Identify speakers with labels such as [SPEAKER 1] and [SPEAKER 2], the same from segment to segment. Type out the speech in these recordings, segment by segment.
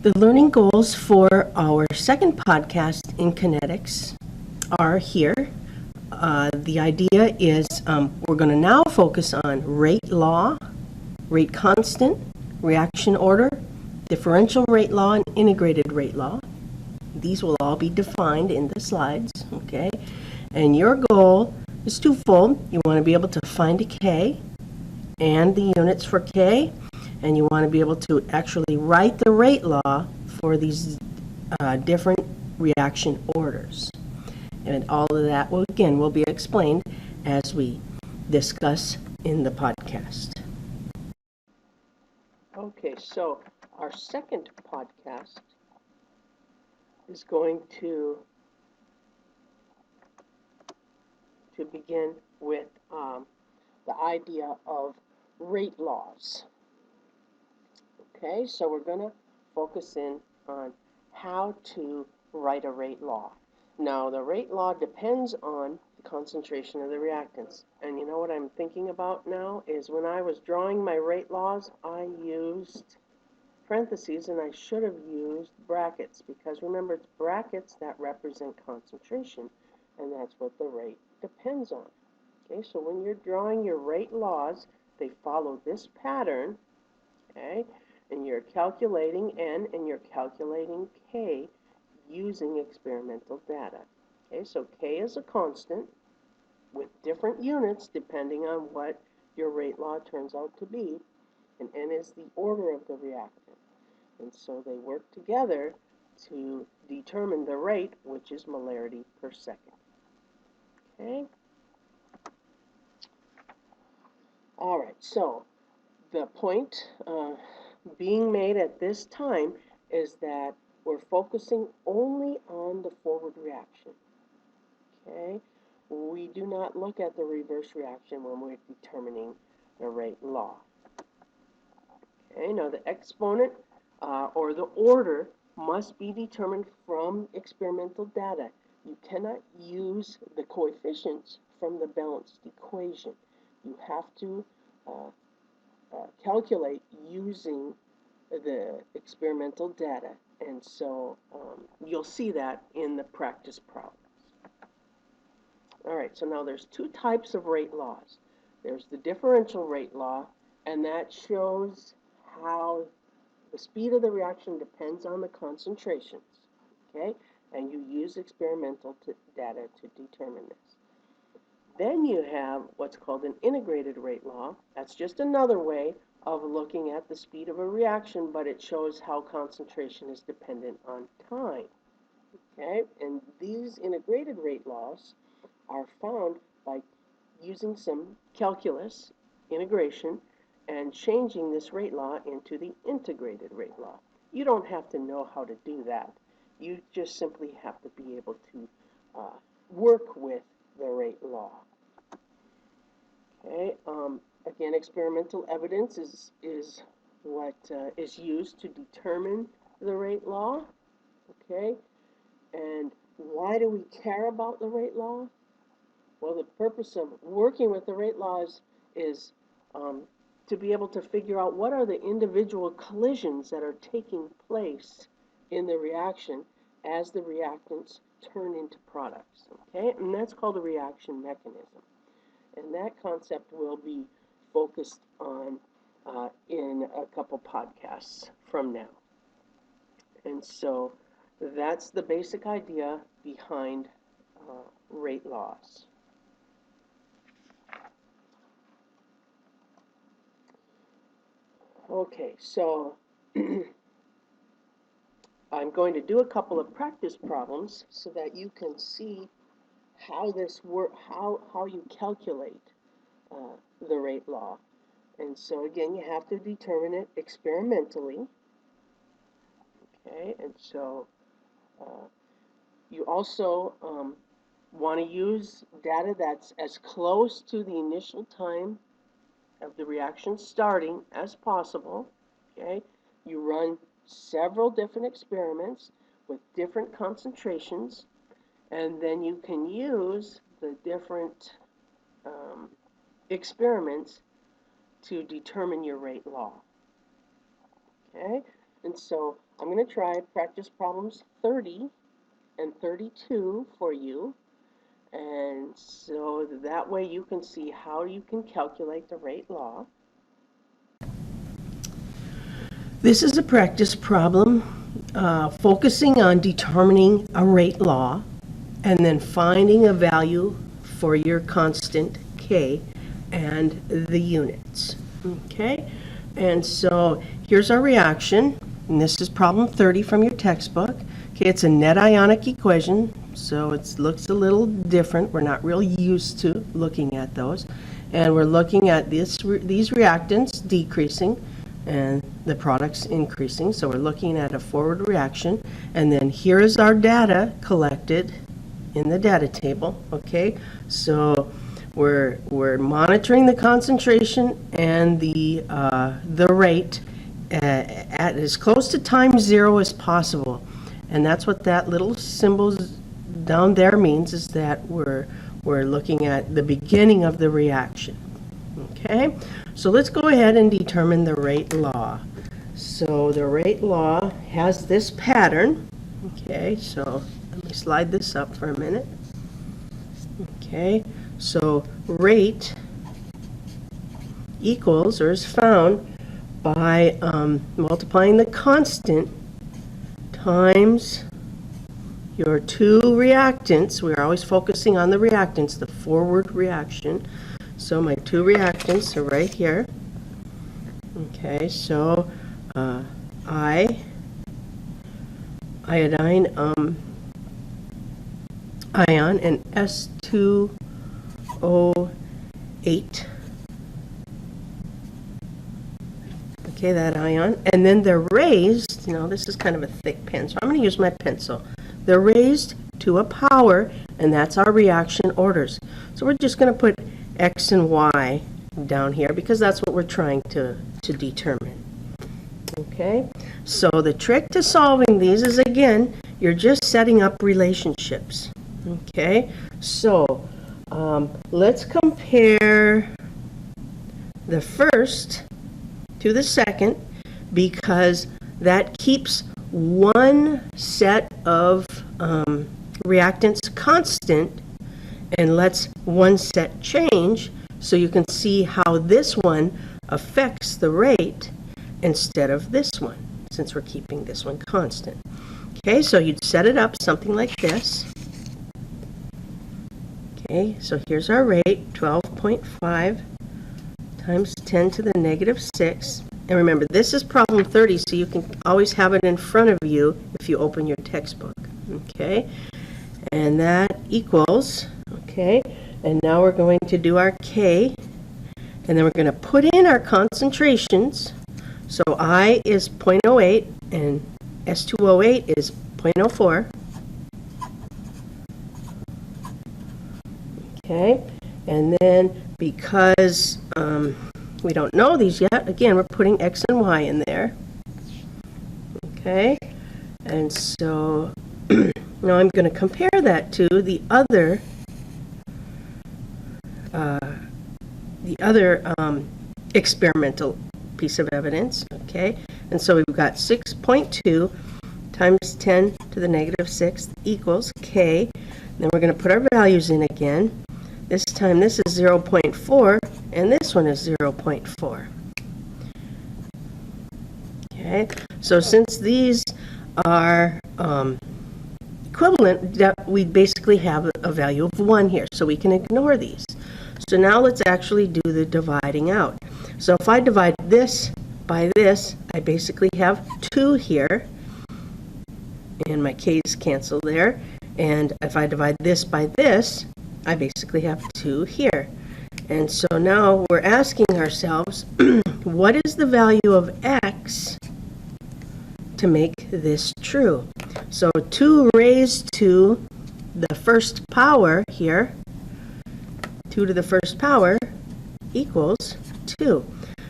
[SPEAKER 1] The learning goals for our second podcast in Kinectics are here. The idea is we're going to now focus on rate law, rate constant, reaction order, differential rate law, and integrated rate law. These will all be defined in the slides, okay? And your goal is twofold. You want to be able to find a K and the units for K, and you want to be able to actually write the rate law for these different reaction orders. And all of that will be explained as we discuss in the podcast. Okay, so our second podcast is going to begin with the idea of rate laws. Okay, so we're going to focus in on how to write a rate law. Now, the rate law depends on the concentration of the reactants. And you know what I'm thinking about now is when I was drawing my rate laws, I used parentheses and I should have used brackets, because remember, it's brackets that represent concentration, and that's what the rate depends on. Okay, so when you're drawing your rate laws, they follow this pattern, okay, and you're calculating N and you're calculating K using experimental data. Okay, so K is a constant with different units depending on what your rate law turns out to be, and N is the order of the reactant. And so they work together to determine the rate, which is molarity per second. Okay? All right, so the point being made at this time is that we're focusing only on the forward reaction. Okay? We do not look at the reverse reaction when we're determining the rate law. Okay, now the exponent or the order must be determined from experimental data. You cannot use the coefficients from the balanced equation. You have to calculate using the experimental data, and so you'll see that in the practice problems. All right, so now there's two types of rate laws. There's the differential rate law, and that shows how the speed of the reaction depends on the concentrations, okay? And you use experimental data to determine this. Then you have what's called an integrated rate law. That's just another way of looking at the speed of a reaction, but it shows how concentration is dependent on time. Okay, and these integrated rate laws are found by using some calculus integration and changing this rate law into the integrated rate law. You don't have to know how to do that. You just simply have to be able to work with the rate law. Okay, again, experimental evidence is what is used to determine the rate law. Okay, and why do we care about the rate law? Well, the purpose of working with the rate laws is to be able to figure out what are the individual collisions that are taking place in the reaction as the reactants turn into products. Okay, and that's called a reaction mechanism. And that concept will be focused on in a couple podcasts from now. And so that's the basic idea behind rate laws. Okay, so I'm going to do a couple of practice problems so that you can see how this works, how you calculate the rate law. And so again, you have to determine it experimentally. Okay, and so you also want to use data that's as close to the initial time of the reaction starting as possible. Okay, you run several different experiments with different concentrations, and then you can use the different experiments to determine your rate law. Okay, And so I'm going to try practice problems 30 and 32 for you. And so that way you can see how you can calculate the rate law. This is a practice problem focusing on determining a rate law and then finding a value for your constant K and the units. Okay, and so here's our reaction, and this is problem 30 from your textbook. Okay, it's a net ionic equation, so it looks a little different. We're not real used to looking at those, and we're looking at these reactants decreasing and the products increasing, so we're looking at a forward reaction. And then here is our data collected in the data table. Okay, so we're monitoring the concentration and the rate at as close to time zero as possible, and that's what that little symbol down there means, is that we're looking at the beginning of the reaction. Okay, so let's go ahead and determine the rate law. So the rate law has this pattern. Okay, so let me slide this up for a minute. Okay, so rate equals, or is found by multiplying the constant times your two reactants. We're always focusing on the reactants, the forward reaction. So my two reactants are right here. Okay, so iodine ion and S2O8. Okay, that ion. And then they're raised, this is kind of a thick pen, so I'm going to use my pencil. They're raised to a power, and that's our reaction orders. So we're just going to put X and Y down here because that's what we're trying to determine. Okay, so the trick to solving these is, again, you're just setting up relationships. Okay, so let's compare the first to the second, because that keeps one set of reactants constant and lets one set change, so you can see how this one affects the rate instead of this one, since we're keeping this one constant. Okay, so you'd set it up something like this. Okay, so here's our rate, 12.5 times 10 to the negative 6. And remember, this is problem 30, so you can always have it in front of you if you open your textbook. Okay, and that equals, okay, and now we're going to do our K, and then we're going to put in our concentrations. So I is 0.08 and S2O8 is 0.04. Okay, and then because we don't know these yet, again, we're putting X and Y in there. Okay, and so now I'm going to compare that to the other experimental piece of evidence. Okay, and so we've got 6.2 times 10 to the negative 6 equals K. Then we're going to put our values in again. This time this is 0.4 and this one is 0.4. Okay, so since these are equivalent, we basically have a value of 1 here, so we can ignore these. So now let's actually do the dividing out. So if I divide this by this, I basically have 2 here, and my k's cancel there. And if I divide this by this, I basically have 2 here. And so now we're asking ourselves, what is the value of X to make this true? So 2 raised to the first power here, 2 to the first power equals 2.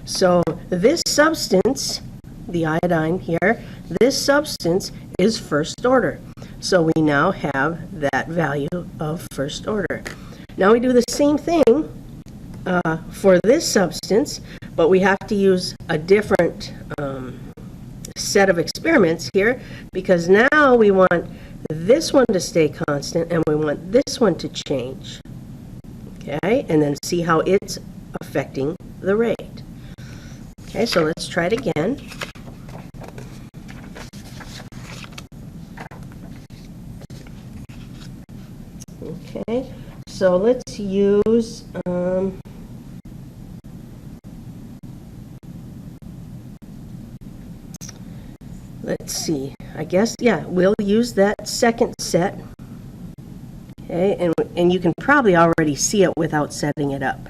[SPEAKER 1] So this substance, the iodine here, this substance is first order. So we now have that value of first order. Now we do the same thing for this substance, but we have to use a different set of experiments here, because now we want this one to stay constant and we want this one to change. Okay, and then see how it's affecting the rate. Okay, so let's try it again. Okay, so let's use let's see, I guess, yeah, we'll use that second set. Okay, and you can probably already see it without setting it up,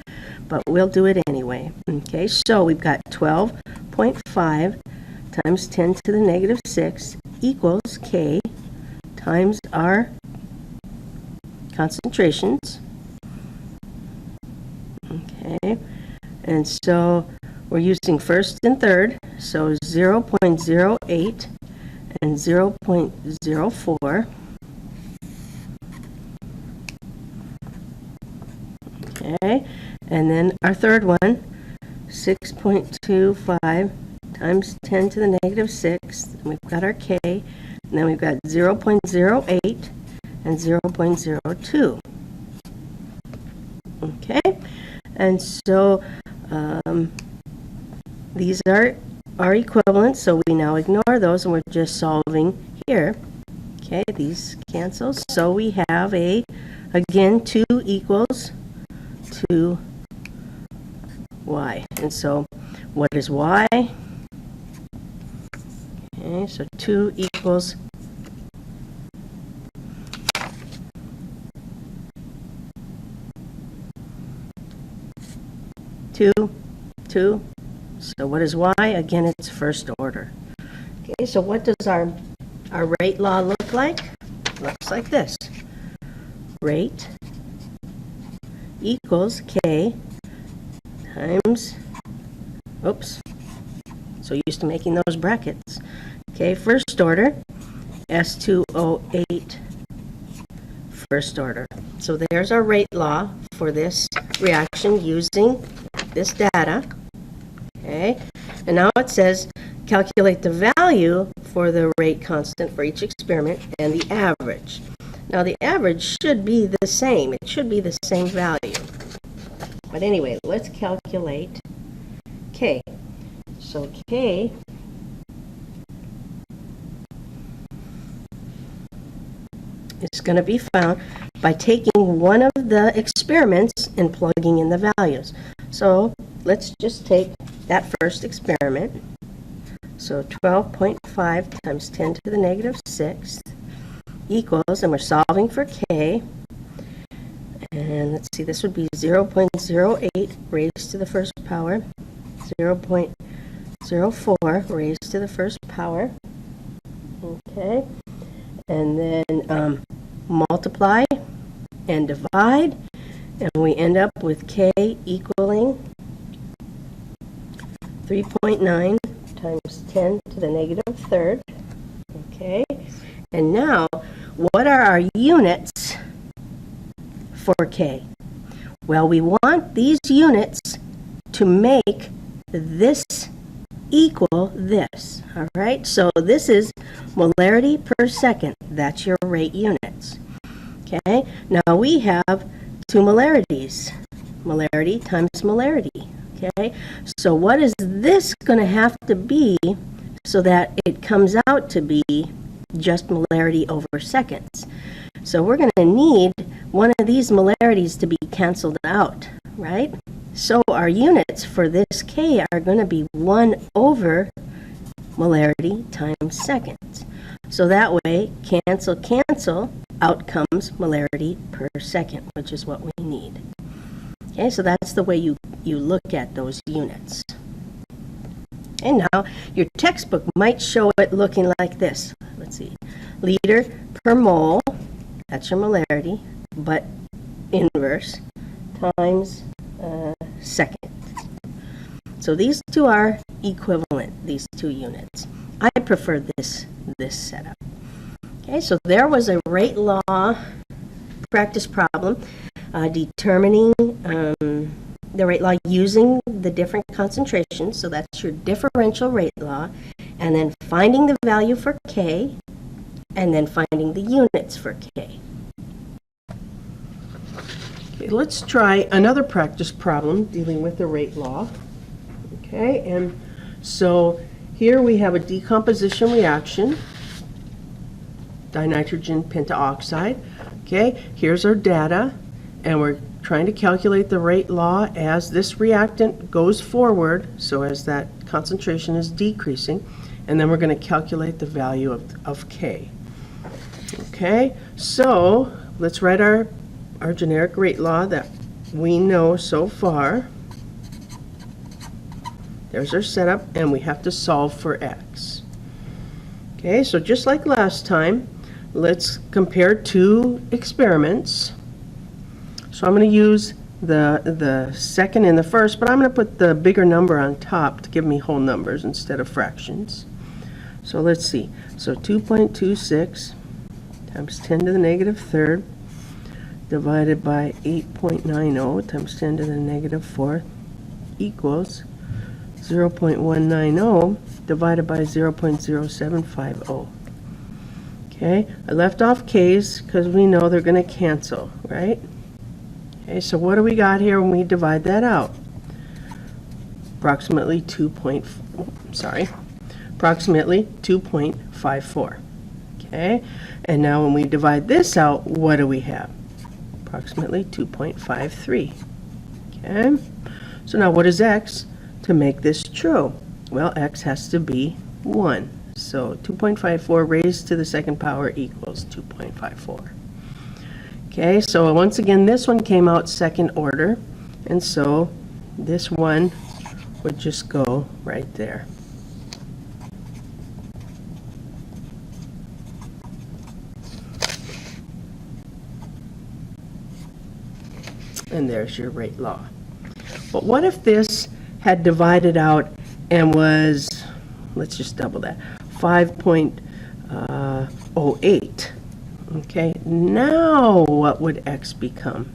[SPEAKER 1] but we'll do it anyway. Okay, so we've got 12.5 times 10 to the negative 6 equals K times our concentrations. Okay, and so we're using first and third, so 0.08 and 0.04. Okay, and then our third one, 6.25 times 10 to the negative 6. And we've got our K, and then we've got 0.08 and 0.02. Okay, and so these are equivalent, so we now ignore those and we're just solving here. Okay, these cancel, so we have again 2 equals 2y. And so what is y? Okay, so 2 equals 2. So what is y? Again, it's first order. Okay, so what does our rate law look like? Looks like this. Rate equals K times, oops, so used to making those brackets. Okay, first order, S2O8, first order. So there's our rate law for this reaction using this data. Okay, and now it says calculate the value for the rate constant for each experiment and the average. Now the average should be the same. It should be the same value. But anyway, let's calculate K. So K is going to be found by taking one of the experiments and plugging in the values. So let's just take that first experiment. So 12.5 times 10 to the negative 6 equals, and we're solving for K. And let's see, this would be 0.08 raised to the first power, 0.04 raised to the first power. Okay, and then multiply and divide, and we end up with K equaling 3.9 times 10 to the negative third. Okay, and now what are our units for K? Well, we want these units to make this equal this. All right, so this is molarity per second. That's your rate units. Okay, now we have 2 molarities. Molarity times molarity. Okay, so what is this going to have to be so that it comes out to be just molarity over seconds? So we're going to need one of these molarities to be canceled out, right? So our units for this K are going to be 1 over molarity times seconds. So that way, cancel, cancel, out comes molarity per second, which is what we need. Okay, so that's the way you look at those units. And now, your textbook might show it looking like this. Let's see, liter per mole, that's your molarity, but inverse, times second. So these two are equivalent, these 2 units. I prefer this setup. Okay, so there was a rate law practice problem determining the rate law using the different concentrations. So that's your differential rate law.
[SPEAKER 2] and then finding the value for k, and then finding the units for k.
[SPEAKER 1] Okay, let's try another practice problem dealing with the rate law. Okay, and so here we have a decomposition reaction, dinitrogen pentaoxide. Okay, here's our data, and we're trying to calculate the rate law as this reactant goes forward, so as that concentration is decreasing, and then we're going to calculate the value of K. Okay, so let's write our generic rate law that we know so far. There's our setup, and we have to solve for X. Okay, so just like last time, let's compare two experiments. So I'm going to use the second and the first, but I'm going to put the bigger number on top to give me whole numbers instead of fractions. So let's see. So 2.26 times 10 to the negative third divided by 8.90 times 10 to the negative fourth equals 0.190 divided by 0.0750. Okay, I left off k's because we know they're going to cancel, right? Okay, so what do we got here when we divide that out? Approximately 2.54. Okay, and now when we divide this out, what do we have? Approximately 2.53. Okay, so now what is x to make this true? Well, x has to be 1. So 2.54 raised to the second power equals 2.54. Okay, so once again, this one came out second order, and so this one would just go right there. And there's your rate law. But what if this had divided out and was, let's just double that, 5.08. Okay, now what would x become?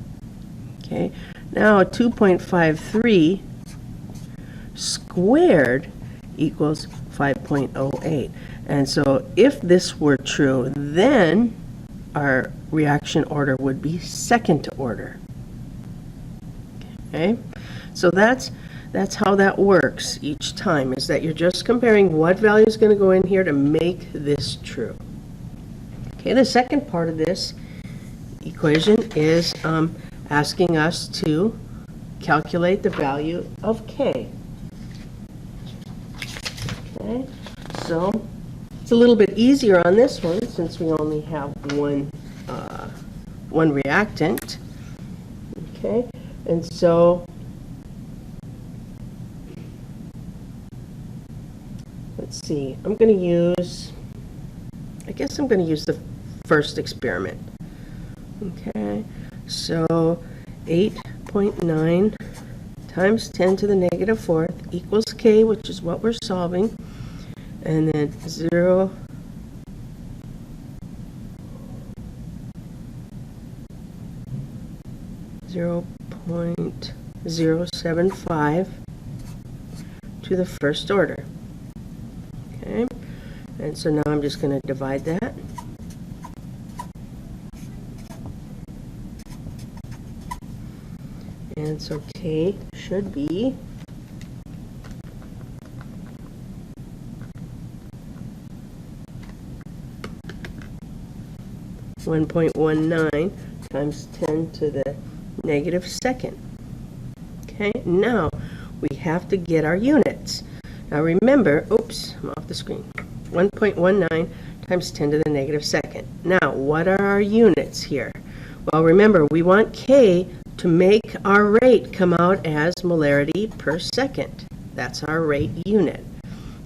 [SPEAKER 1] Okay, now 2.53 squared equals 5.08. And so if this were true, then our reaction order would be second order. Okay, so that's how that works each time, is that you're just comparing what value is going to go in here to make this true. Okay, the second part of this equation is asking us to calculate the value of K. Okay, so it's a little bit easier on this one since we only have one reactant. Okay, and so let's see, I'm going to use the first experiment. Okay, so 8.9 times 10 to the negative fourth equals K, which is what we're solving, and then 0.075 to the first order. Okay, and so now I'm just going to divide that. And so K should be 1.19 times 10 to the negative second. Okay, now we have to get our units. Now remember, oops, I'm off the screen. 1.19 times 10 to the negative second. Now, what are our units here? Well, remember, we want K to make our rate come out as molarity per second. That's our rate unit.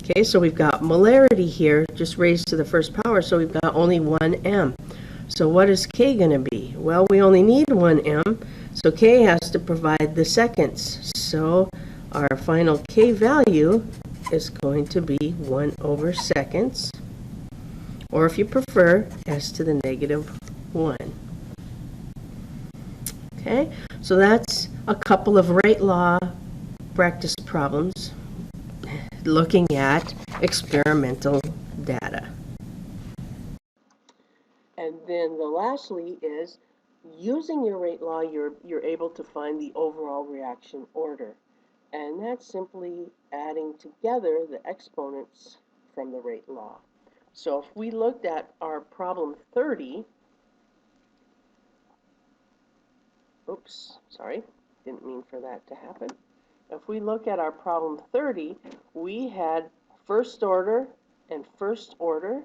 [SPEAKER 1] Okay, so we've got molarity here, just raised to the first power, so we've got only 1 m. So what is K going to be? Well, we only need 1 m, so K has to provide the seconds. So our final K value is going to be 1 over seconds, or if you prefer, s to the negative 1. Okay, so that's a couple of rate law practice problems looking at
[SPEAKER 2] experimental data.
[SPEAKER 1] And then the lastly is using your rate law, you're able to find the overall reaction order. And that's simply adding together the exponents from the rate law. So if we looked at our problem 30, oops, sorry, didn't mean for that to happen. If we look at our problem 30, we had first order and first order,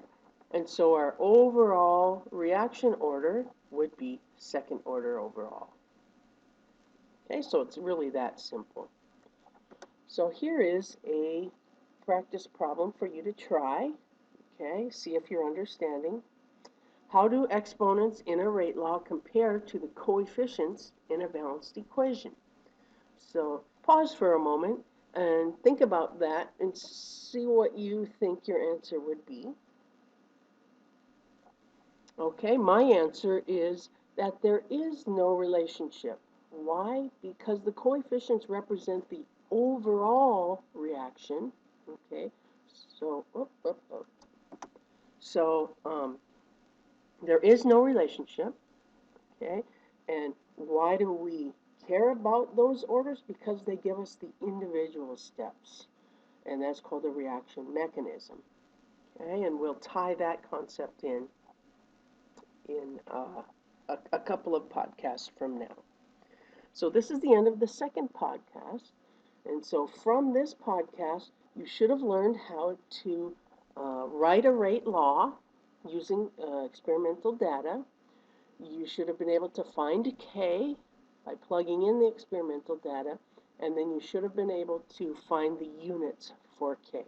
[SPEAKER 1] and so our overall reaction order would be second order overall. Okay, so it's really that simple. So here is a practice problem for you to try. Okay, see if you're understanding. How do exponents in a rate law compare to the coefficients in a balanced equation? So pause for a moment and think about that and see what you think your answer would be. Okay, my answer is that there is no relationship. Why? Because the coefficients represent the overall reaction. Okay, so there is no relationship. Okay, and why do we care about those orders? Because they give us the individual steps, and that's called the reaction mechanism. Okay, and we'll tie that concept in a couple of podcasts from now. So this is the end of the second podcast, and so from this podcast, you should have learned how to write a rate law using experimental data. You should have been able to find K by plugging in the experimental data, and then you should have been able to find the units for K.